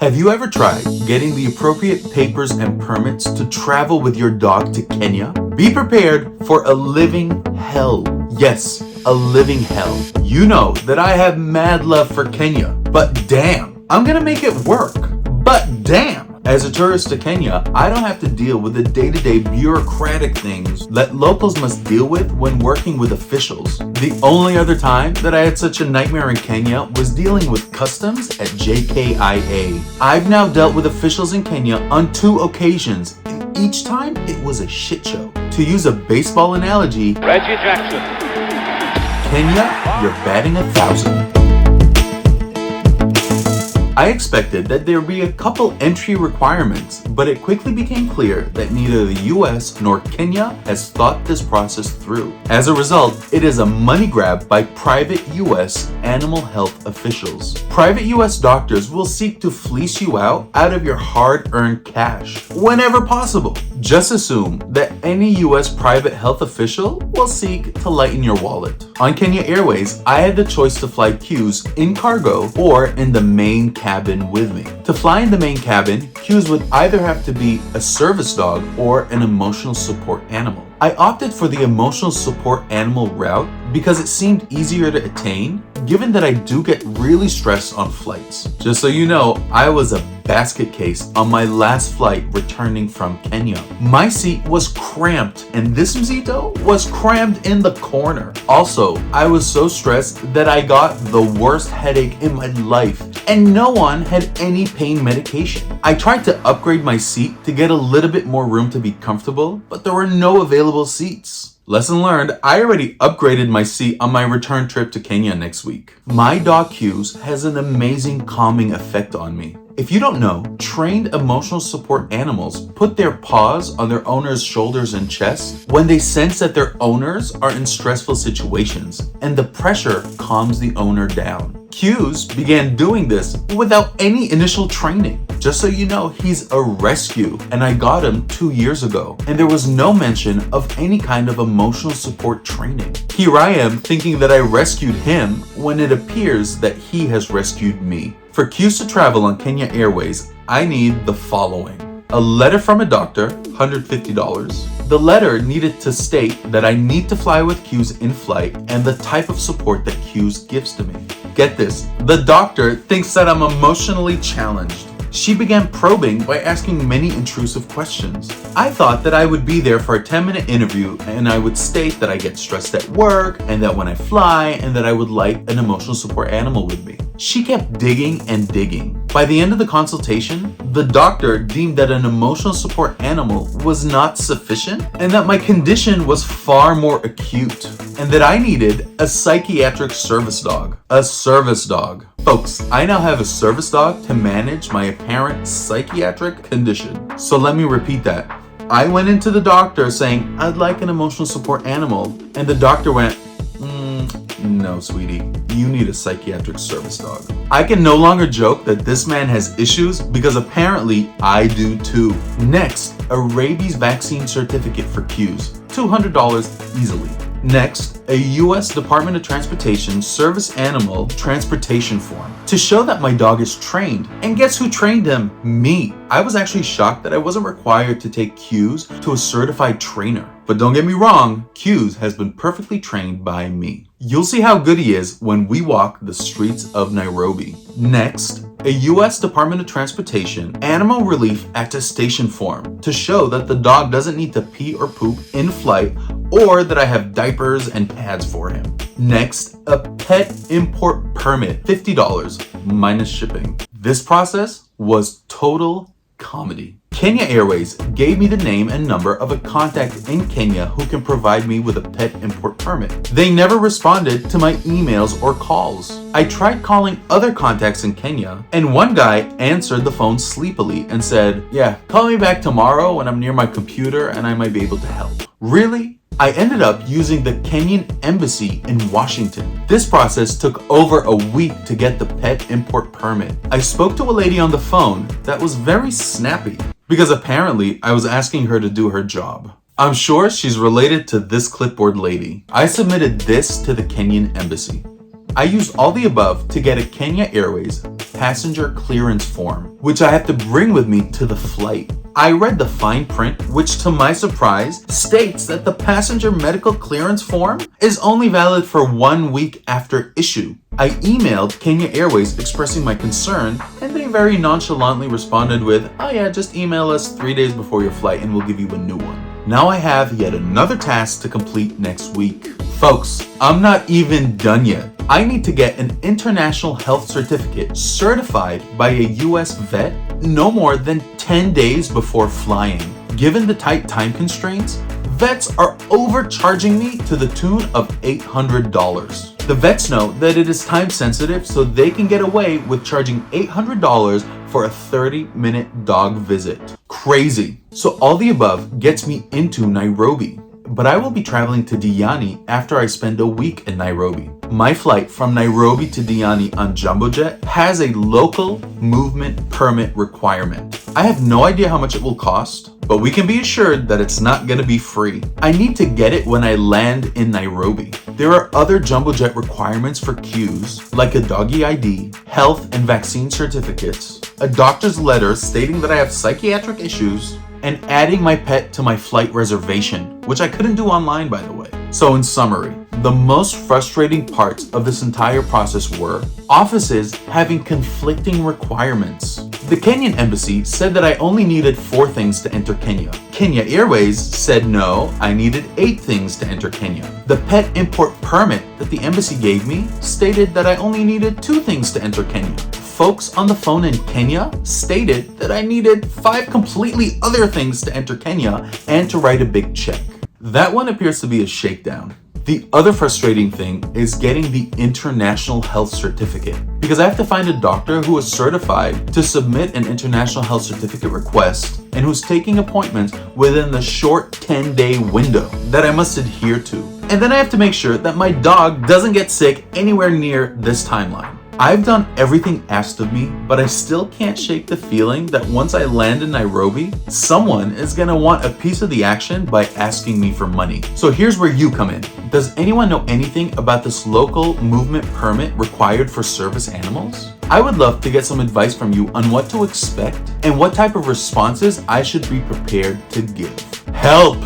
Have you ever tried getting the appropriate papers and permits to travel with your dog to Kenya? Be prepared for a living hell. Yes, a living hell. You know that I have mad love for Kenya, but damn, I'm gonna make it work. But damn, as a tourist to Kenya, I don't have to deal with the day-to-day bureaucratic things that locals must deal with when working with officials. The only other time that I had such a nightmare in Kenya was dealing with customs at JKIA. I've now dealt with officials in Kenya on 2 occasions, and each time it was a shit show. To use a baseball analogy, Reggie Jackson. Kenya, you're batting 1,000. I expected that there would be a couple entry requirements, but it quickly became clear that neither the US nor Kenya has thought this process through. As a result, it is a money grab by private US animal health officials. Private US doctors will seek to fleece you out of your hard-earned cash whenever possible. Just assume that any US private health official will seek to lighten your wallet. On Kenya Airways, I had the choice to fly CUSE in cargo or in the main cabin with me. To fly in the main cabin, CUSE would either have to be a service dog or an emotional support animal. I opted for the emotional support animal route because it seemed easier to attain, given that I do get really stressed on flights. Just so you know, I was a basket case on my last flight returning from Kenya. My seat was cramped, and this mosquito was crammed in the corner. Also, I was so stressed that I got the worst headache in my life, and no one had any pain medication. I tried to upgrade my seat to get a little bit more room to be comfortable, but there were no available seats. Lesson learned, I already upgraded my seat on my return trip to Kenya next week. My dog CUSE has an amazing calming effect on me. If you don't know, trained emotional support animals put their paws on their owner's shoulders and chest when they sense that their owners are in stressful situations, and the pressure calms the owner down. CUSE began doing this without any initial training. Just so you know, he's a rescue, and I got him 2 years ago, and there was no mention of any kind of emotional support training. Here I am thinking that I rescued him when it appears that he has rescued me. For CUSE to travel on Kenya Airways, I need the following. A letter from a doctor, $150. The letter needed to state that I need to fly with CUSE in flight and the type of support that CUSE gives to me. Get this, the doctor thinks that I'm emotionally challenged. She began probing by asking many intrusive questions. I thought that I would be there for a 10-minute interview and I would state that I get stressed at work and that when I fly and that I would like an emotional support animal with me. She kept digging and digging. By the end of the consultation, the doctor deemed that an emotional support animal was not sufficient and that my condition was far more acute and that I needed a psychiatric service dog. A service dog. Folks, I now have a service dog to manage my apparent psychiatric condition. So let me repeat that. I went into the doctor saying, I'd like an emotional support animal, and the doctor went, no, sweetie, you need a psychiatric service dog. I can no longer joke that this man has issues because apparently I do too. Next, a rabies vaccine certificate for CUSE, $200 easily. Next, a US Department of Transportation service animal transportation form to show that my dog is trained. And guess who trained him? Me. I was actually shocked that I wasn't required to take CUSE to a certified trainer. But don't get me wrong, CUSE has been perfectly trained by me. You'll see how good he is when we walk the streets of Nairobi. Next, a US Department of Transportation Animal Relief Attestation form to show that the dog doesn't need to pee or poop in flight or that I have diapers and pads for him. Next, a pet import permit, $50 minus shipping. This process was total comedy. Kenya Airways gave me the name and number of a contact in Kenya who can provide me with a pet import permit. They never responded to my emails or calls. I tried calling other contacts in Kenya, and one guy answered the phone sleepily and said, yeah, call me back tomorrow when I'm near my computer and I might be able to help. Really? I ended up using the Kenyan embassy in Washington. This process took over a week to get the pet import permit. I spoke to a lady on the phone that was very snappy because apparently I was asking her to do her job. I'm sure she's related to this clipboard lady. I submitted this to the Kenyan embassy. I used all the above to get a Kenya Airways passenger clearance form, which I have to bring with me to the flight. I read the fine print, which to my surprise states that the passenger medical clearance form is only valid for 1 week after issue. I emailed Kenya Airways expressing my concern, and they very nonchalantly responded with, "Oh yeah, just email us 3 days before your flight and we'll give you a new one." Now I have yet another task to complete next week. Folks, I'm not even done yet. I need to get an international health certificate certified by a US vet no more than 10 days before flying. Given the tight time constraints, vets are overcharging me to the tune of $800. The vets know that it is time sensitive, so they can get away with charging $800 for a 30-minute dog visit. Crazy. So all the above gets me into Nairobi, but I will be traveling to Diani after I spend a week in Nairobi. My flight from Nairobi to Diani on Jumbo Jet has a local movement permit requirement. I have no idea how much it will cost, but we can be assured that it's not going to be free. I need to get it when I land in Nairobi. There are other Jumbo Jet requirements for CUSE, like a doggy ID, health and vaccine certificates, a doctor's letter stating that I have psychiatric issues, and adding my pet to my flight reservation, which I couldn't do online, by the way. So in summary, the most frustrating parts of this entire process were offices having conflicting requirements. The Kenyan embassy said that I only needed 4 things to enter Kenya. Kenya Airways said no, I needed 8 things to enter Kenya. The pet import permit that the embassy gave me stated that I only needed 2 things to enter Kenya. Folks on the phone in Kenya stated that I needed 5 completely other things to enter Kenya and to write a big check. That one appears to be a shakedown. The other frustrating thing is getting the international health certificate, because I have to find a doctor who is certified to submit an international health certificate request and who's taking appointments within the short 10-day window that I must adhere to. And then I have to make sure that my dog doesn't get sick anywhere near this timeline. I've done everything asked of me, but I still can't shake the feeling that once I land in Nairobi, someone is gonna want a piece of the action by asking me for money. So here's where you come in. Does anyone know anything about this local movement permit required for service animals? I would love to get some advice from you on what to expect and what type of responses I should be prepared to give. Help!